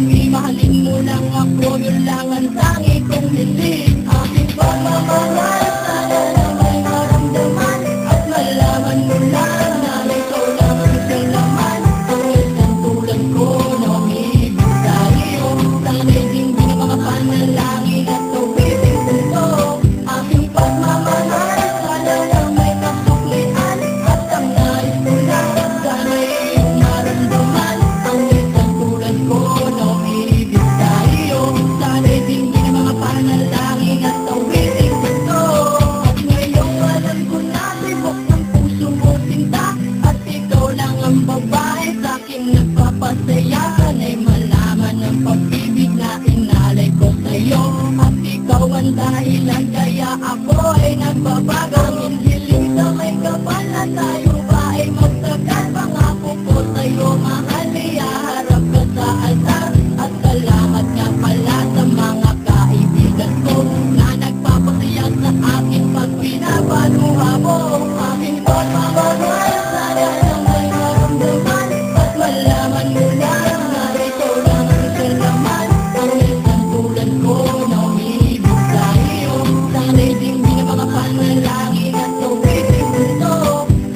kami, mahalin mo lang ako, yun lang ang tangi kong hiling. Aking pagmamahal, sana lang may maramdaman at malaman mo lang na ikaw lang ang isang laman. Ang isang tulad ko na umibig sa'yo, sana'y dinggin ang mga panalangin at awitin ko. Aking pagmamahal, sana lang may kasuklian at ang nais ko lang, sana'y iyong maramdaman. Ang isang tulad ko na umibig sa'yo, sana'y dinggin ang mga panalangin at awitin ko. At ngayong alam ko na tibok ng puso mo sinta, at ikaw lang ang babae sa'king nagpapasaya. Sana'y malaman ang pag-ibig na inalay ko sa'yo, at ikaw ang dahilan kaya ako ay nagbabago. Ang hiling sa may kapal na tayo ba ay magtagal. Pangako ko sa'yo mahal, ihaharap ka sa altar. At salamat nga pala sa mga kaibigan ko na nagpapasaya sa akin pag pinapaluha mo. Aking pagmamahal, sana lang may maramdaman at malaman mo lang na ikaw lang ang isang laman. Ang isang tulad ko na umibig sa'yo, sana'y dinggin ang mga panalangin at awitin ko.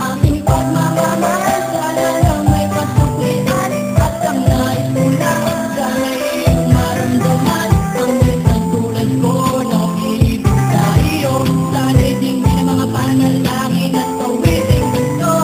Aking pagmamahal, sana lang may kasuklian at ang nais ko lang, sana'y iyong maramdaman. Ang isang tulad ko na umibig sa'yo, sana'y dinggin ang mga panalangin at awitin ko.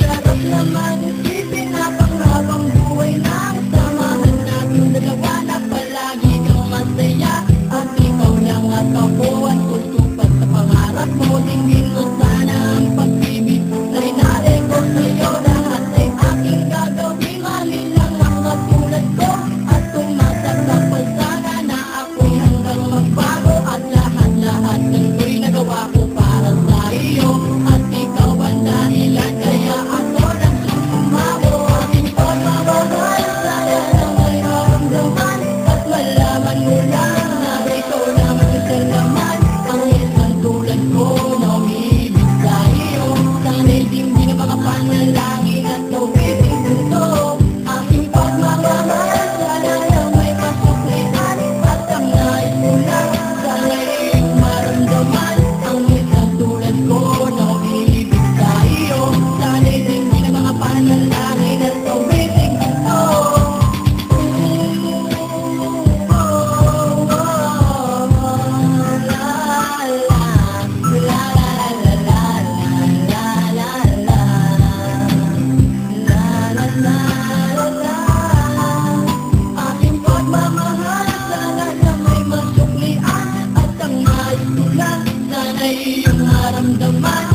Sarap naman isipin na panghabang buhay na ang samahan natin dalawa, na palagi kang masaya at ikaw lang at ako at tutupad sa pangarap mo. Dinggin mo sana ang pag-ibig na inalay ko sa'yo. Lahat ay aking gagawin, mahalin lang ang katulad ko at tumatakap pa sana na ako'y hanggang magbago. At lahat ng ko'y nagawa ko para sa iyo, at ikaw ang dahilan kaya ako lang sumamo. Aking pagmamahal, sana lang may maramdaman at malaman mo lang na ikaw lang ang isang laman. Ang isang tulad ko na umibig sa'yo, sana'y dinggin ang mga panalangin at awitin ko. Aking pagmamahal, sana lang may kasuklian at ang nais mo lang, sana'y iyong maramdaman. Ang isang tulad ko na umibig sa'yo, sana'y dinggin ang mga panalangin at awitin ko. Aking pagmamahal, sana lang may masuklian at ang nais ko lang, sana'y iyong maramdaman.